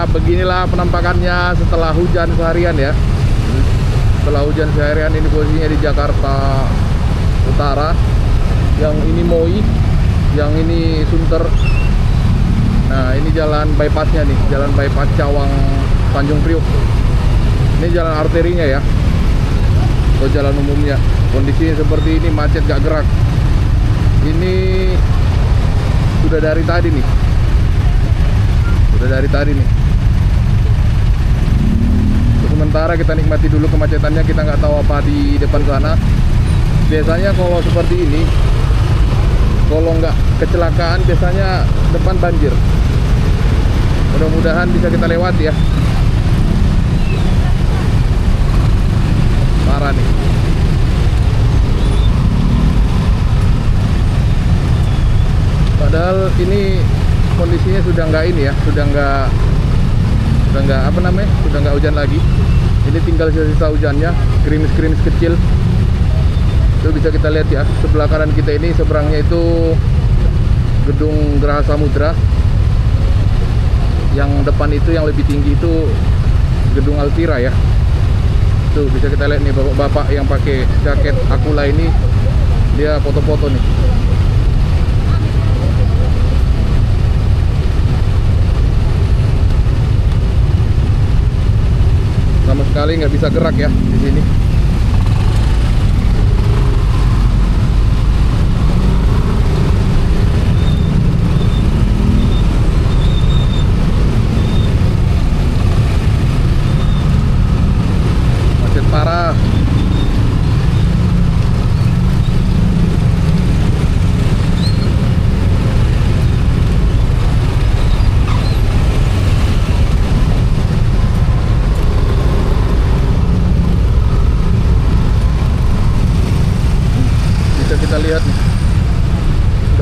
beginilah penampakannya setelah hujan seharian ya. Setelah hujan seharian, ini posisinya di Jakarta Utara. Yang ini Moi, yang ini Sunter. Nah, ini jalan bypassnya nih, jalan bypass Cawang Tanjung Priok. Ini jalan arterinya ya, atau jalan umumnya. Kondisinya seperti ini, macet gak gerak. Ini sudah dari tadi nih, Untuk sementara kita nikmati dulu kemacetannya. Kita nggak tahu apa di depan sana. Biasanya kalau seperti ini, kalau nggak kecelakaan, biasanya depan banjir. Mudah-mudahan bisa kita lewati ya. Parah nih. Padahal ini kondisinya sudah nggak ini ya, sudah nggak apa namanya, sudah nggak hujan lagi. Ini tinggal sisa-sisa hujannya, gerimis-gerimis kecil. Itu bisa kita lihat ya, sebelah kanan kita ini, seberangnya itu Gedung Geraha Samudra. Yang depan itu yang lebih tinggi itu Gedung Alfira ya. Tuh bisa kita lihat nih, bapak-bapak yang pakai jaket Akula ini, dia foto-foto nih. Sama sekali nggak bisa gerak ya di sini. Macet parah. Kita lihat nih,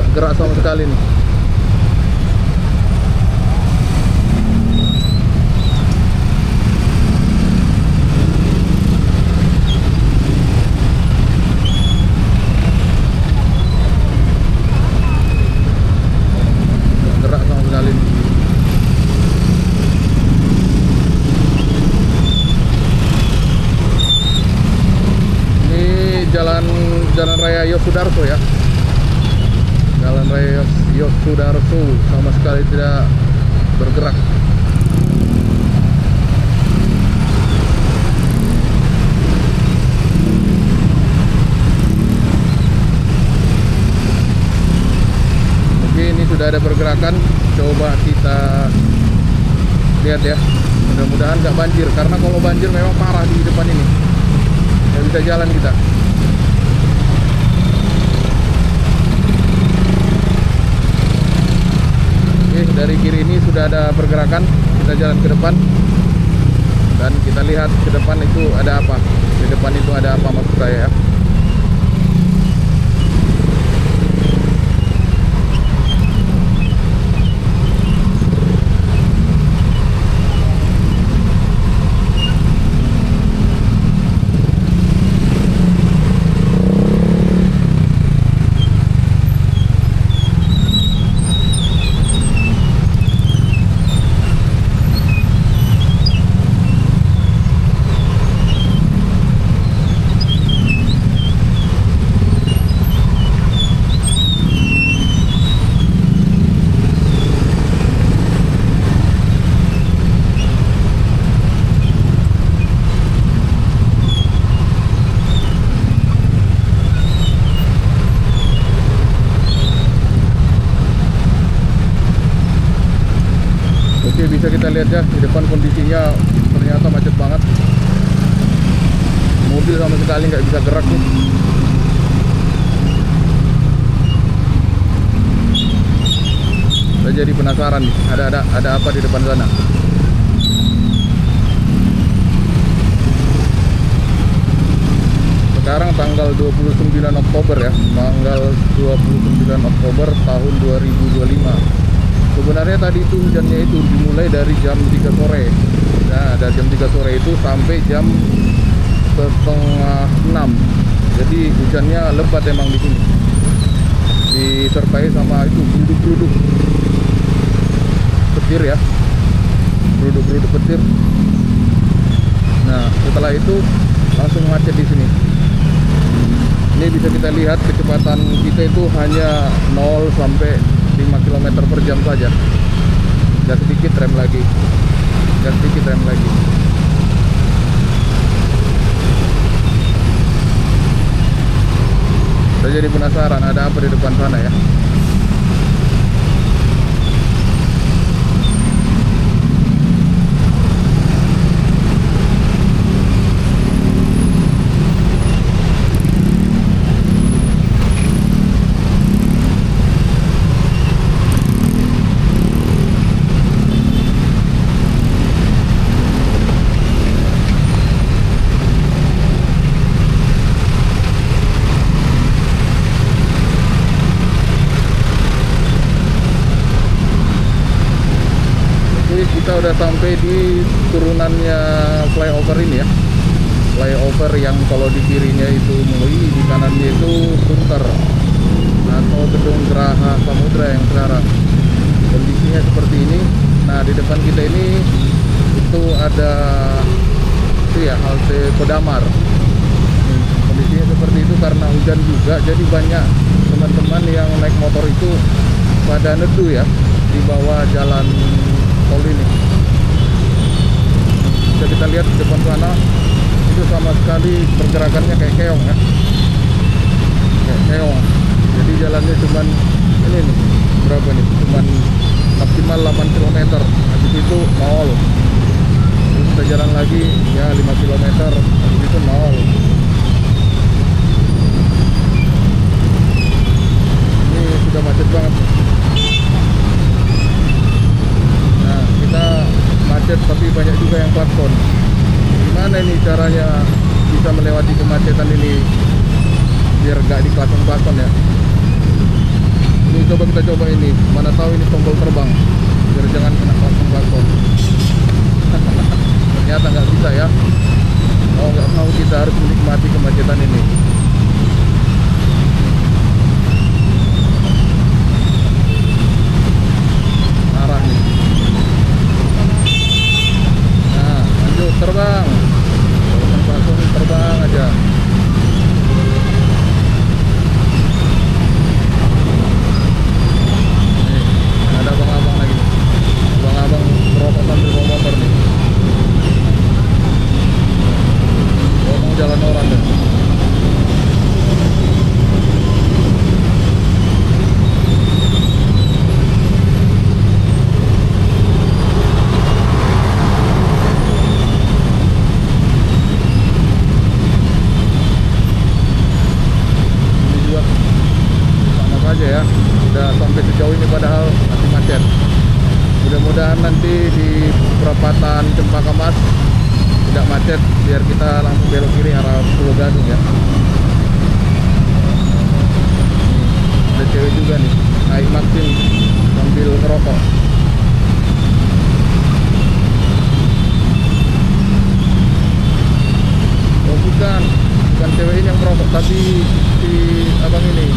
nggak gerak sama sekali nih. Nggak gerak sama sekali nih. Jalan Raya Yos Sudarso ya. Jalan Raya Yos Sudarso sama sekali tidak bergerak. Oke, ini sudah ada pergerakan. Coba kita lihat ya. Mudah-mudahan nggak banjir, karena kalau banjir memang parah di depan ini. Nggak bisa jalan kita. Dari kiri ini sudah ada pergerakan. Kita jalan ke depan dan kita lihat ke depan itu ada apa. Di depan itu ada apa maksud saya ya. Oke, bisa kita lihat ya, di depan kondisinya ternyata macet banget. Mobil sama sekali nggak bisa gerak nih. Saya jadi penasaran nih, ada apa di depan sana. Sekarang tanggal 29 Oktober ya, tanggal 29 Oktober tahun 2025. Sebenarnya tadi itu hujannya itu dimulai dari jam 3 sore. Nah, dari jam 3 sore itu sampai jam setengah 6. Jadi hujannya lebat emang di sini. Disertai sama itu geruduk-geruduk. Petir ya. Geruduk. geruduk petir. Nah, setelah itu langsung macet di sini. Ini bisa kita lihat kecepatan kita itu hanya 0 sampai 5 km per jam saja. Gas sedikit rem lagi. Gas sedikit rem lagi. Saya jadi penasaran ada apa di depan sana ya. Kita udah sampai di turunannya flyover ini ya. Flyover yang kalau di kirinya itu MOI, di kanannya itu Sunter atau Gedung Geraha Samudra yang sekarang. Kondisinya seperti ini. Nah, di depan kita ini itu ada itu ya, halte Kodamar. Kondisinya seperti itu karena hujan juga, jadi banyak teman-teman yang naik motor itu pada neduh ya di bawah jalan tol ini. Bisa kita lihat di depan sana itu sama sekali pergerakannya kayak keong ya, kayak keong. Jadi jalannya cuman ini nih, berapa nih, cuman maksimal 8 km, habis itu 0. Terus kita jalan lagi ya 5 km, habis itu 0. Ini sudah macet banget. Kita macet tapi banyak juga yang klakson. Gimana ini caranya bisa melewati kemacetan ini biar gak diklakson-klakson ya? Ini coba kita coba ini, mana tahu ini tombol terbang biar jangan kena klakson-klakson. Ternyata nggak bisa ya. Oh, nggak mau, kita harus menikmati kemacetan ini. Arah nih. Terbang, langsung terbang aja. Nih, ada abang-abang lagi, abang-abang merokok sambil bawa motor nih. Ngomong jalan orang deh. Ya, udah sampai sejauh ini padahal masih macet. Mudah-mudahan nanti di perempatan Cempaka Mas tidak macet, biar kita langsung belok kiri arah Pulau Gadung ya. Ada cewek juga nih, naik Maxim sambil ngerokok. Oh bukan cewek ini yang merokok, tapi si abang ini.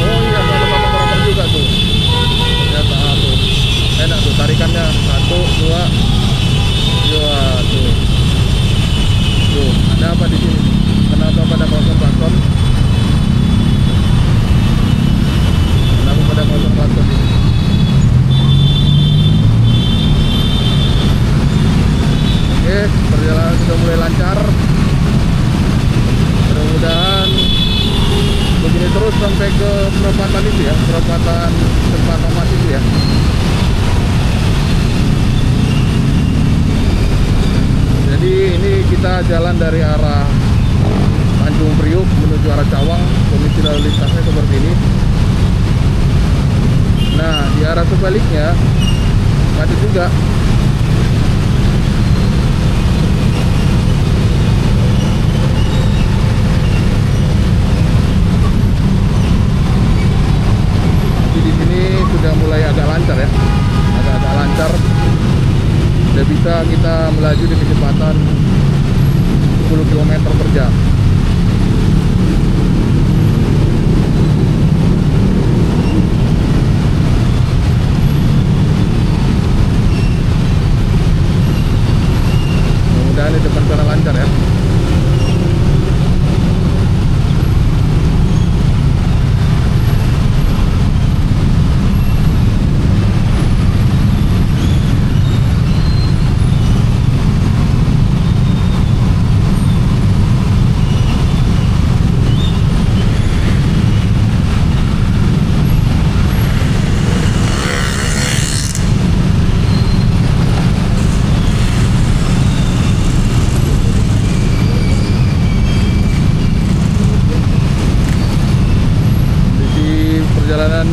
Oh iya, ada bapak merokok juga tuh. Ternyata tuh enak tuh tarikannya, 1, 2, tuh. Tuh, ada apa di sini? Kenapa pada klakson-klakson? Kenapa pada klakson-klakson ini? Oke, perjalanan sudah mulai lancar. Mudah-mudahan begini terus sampai ke perempatan itu ya, perempatan Cempaka Mas itu ya. Jadi ini kita jalan dari arah Tanjung Priuk menuju arah Cawang. Kondisi lalu lintasnya seperti ini. Nah, di arah sebaliknya macet juga. Sudah mulai agak lancar ya, agak lancar. Sudah bisa kita melaju di kecepatan 10 km per jam.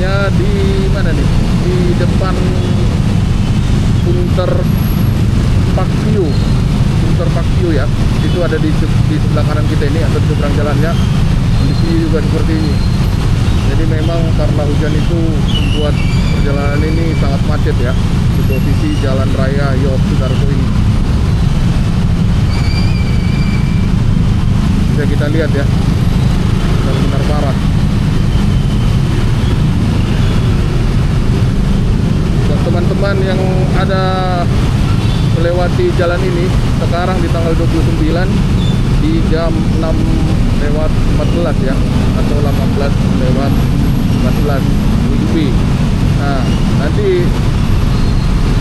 tempatnya di mana nih? Di depan Punter Pakview ya. Itu ada di sebelah kanan kita ini atau di seberang jalannya. Kondisi juga seperti ini. Jadi memang karena hujan itu membuat perjalanan ini sangat macet ya di posisi Jalan Raya Yoop Sudarso ini. Bisa kita lihat ya, benar-benar parah. Buat teman-teman yang ada melewati jalan ini sekarang di tanggal 29 di jam 6:14 ya, atau 18:14 WIB. Nah, nanti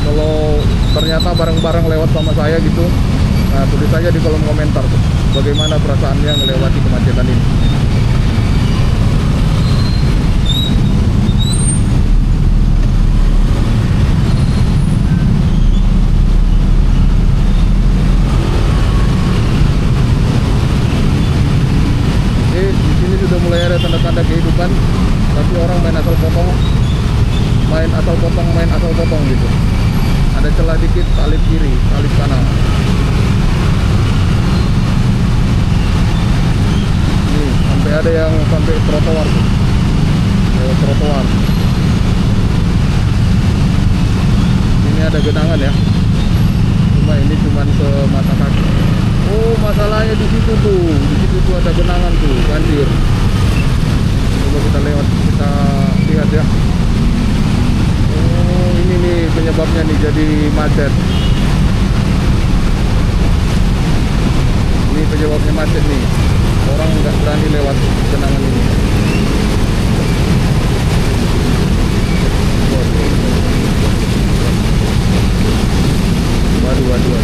kalau ternyata bareng-bareng lewat sama saya gitu, nah tulis saja di kolom komentar tuh, bagaimana perasaannya melewati kemacetan ini. Sudah mulai ada tanda-tanda kehidupan, tapi orang main asal potong gitu. Ada celah dikit, salib kiri, salib kanan. Nih, sampai ada yang sampai trotoar tuh, lewat trotoar. Ini ada genangan ya, cuma ini cuman ke mata kaki. Oh, masalahnya di situ tuh, ada genangan tuh, banjir. Coba kita lihat ya. Oh, ini nih penyebabnya nih jadi macet. Ini penyebabnya macet nih. Orang nggak berani lewat genangan ini. Waduh.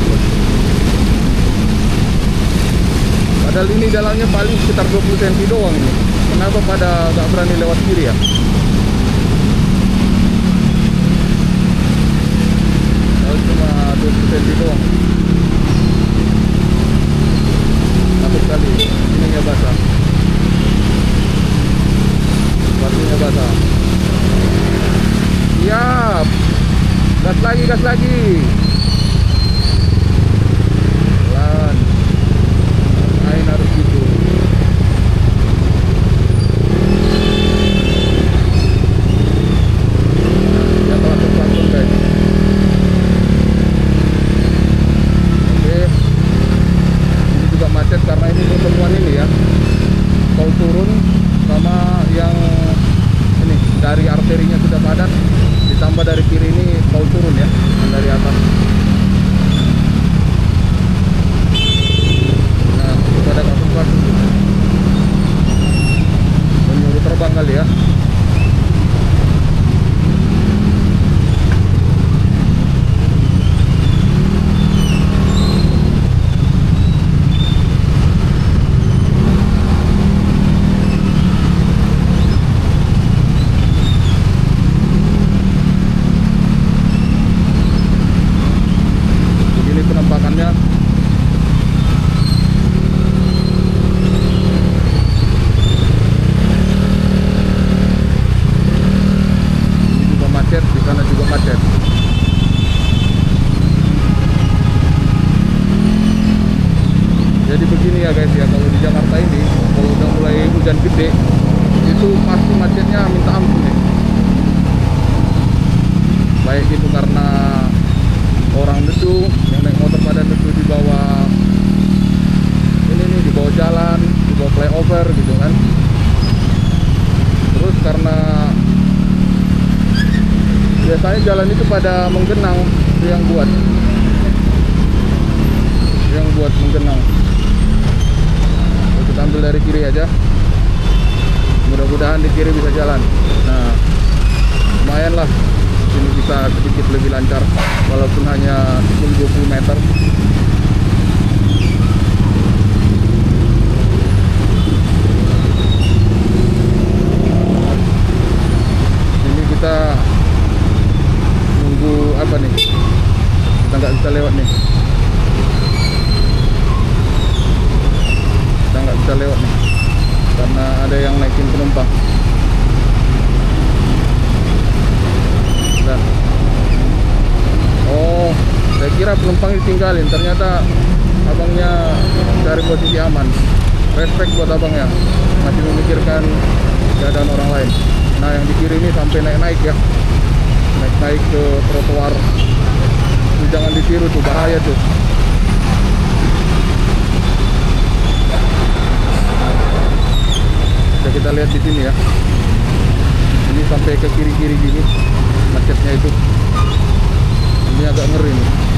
Padahal ini jalannya paling sekitar 20 cm doang nih. Kenapa pada nggak berani lewat kiri ya? Kalau cuma 20 cm doang. Takut kali, ininya basah. Batunya basah. Siap. Gas lagi. Pelan. Main harus gitu. Karena ini pertemuan ini ya, tol turun sama yang ini dari arterinya sudah padat, ditambah dari kiri ini tol turun ya, dari atas. Nah, pada kasus menyuruh terbang kali ya. Penampakannya ini juga macet, di sana juga macet. Jadi begini ya guys ya, kalau di Jakarta ini kalau udah mulai hujan gede itu pasti macetnya minta ampun nih. Baik itu karena orang neduh, yang naik motor pada neduh di bawah ini nih, di bawah jalan, di bawah flyover gitu kan. Terus karena biasanya jalan itu pada menggenang, itu yang buat menggenang. Kita ambil dari kiri aja, mudah-mudahan di kiri bisa jalan. Nah, lumayan lah, ini bisa sedikit lebih lancar walaupun hanya 10-20 meter. Ini kita nunggu apa nih, kita nggak bisa lewat nih, karena ada yang naikin penumpang. penumpang ditinggalin, ternyata abangnya dari posisi aman. Respect buat abangnya, masih memikirkan keadaan orang lain. Nah yang di kiri ini sampai naik-naik ya, naik-naik ke trotoar. Itu jangan ditiru tuh, bahaya tuh. Bisa kita lihat di sini ya, ini sampai ke kiri-kiri gini macetnya itu. Ini agak ngeri nih.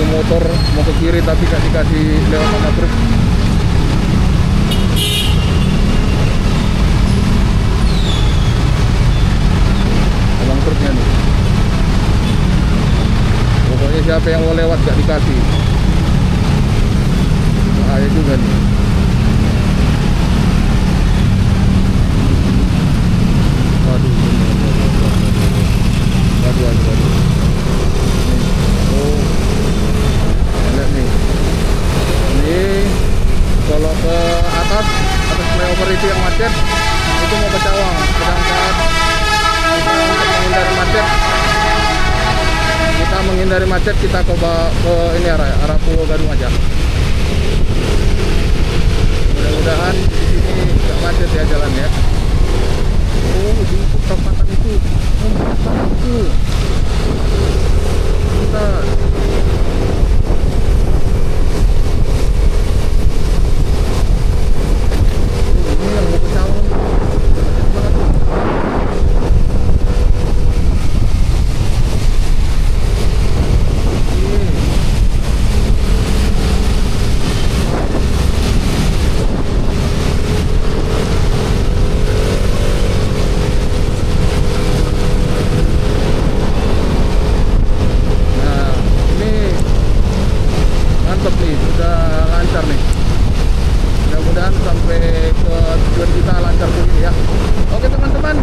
Motor mau ke kiri tapi kasih lewat sama truk. Abang truknya nih, pokoknya siapa yang mau lewat gak dikasih. Bahaya juga nih. Waduh, waduh. Oh, lihat nih, ini kalau ke atas flyover itu yang macet itu mau ke Cawang, sedangkan kita menghindari macet kita ke ini arah Pulau Gadung aja. Mudah-mudahan di sini nggak macet ya jalannya. Oh, di perempatan itu, bentar. Sampai ke tujuan kita lancar begini ya. Oke teman-teman,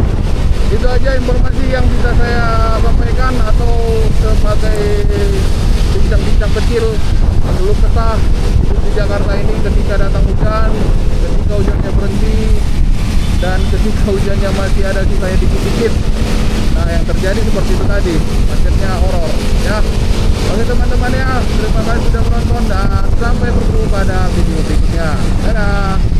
itu aja informasi yang bisa saya sampaikan atau sebagai bincang-bincang kecil belum kesah di Jakarta ini ketika datang hujan, ketika hujannya berhenti, dan ketika hujannya masih ada sisanya dikit-dikit. Nah yang terjadi seperti itu tadi, macetnya horor ya. Oke teman-teman ya, terima kasih sudah menonton dan sampai bertemu pada video berikutnya. Dadah.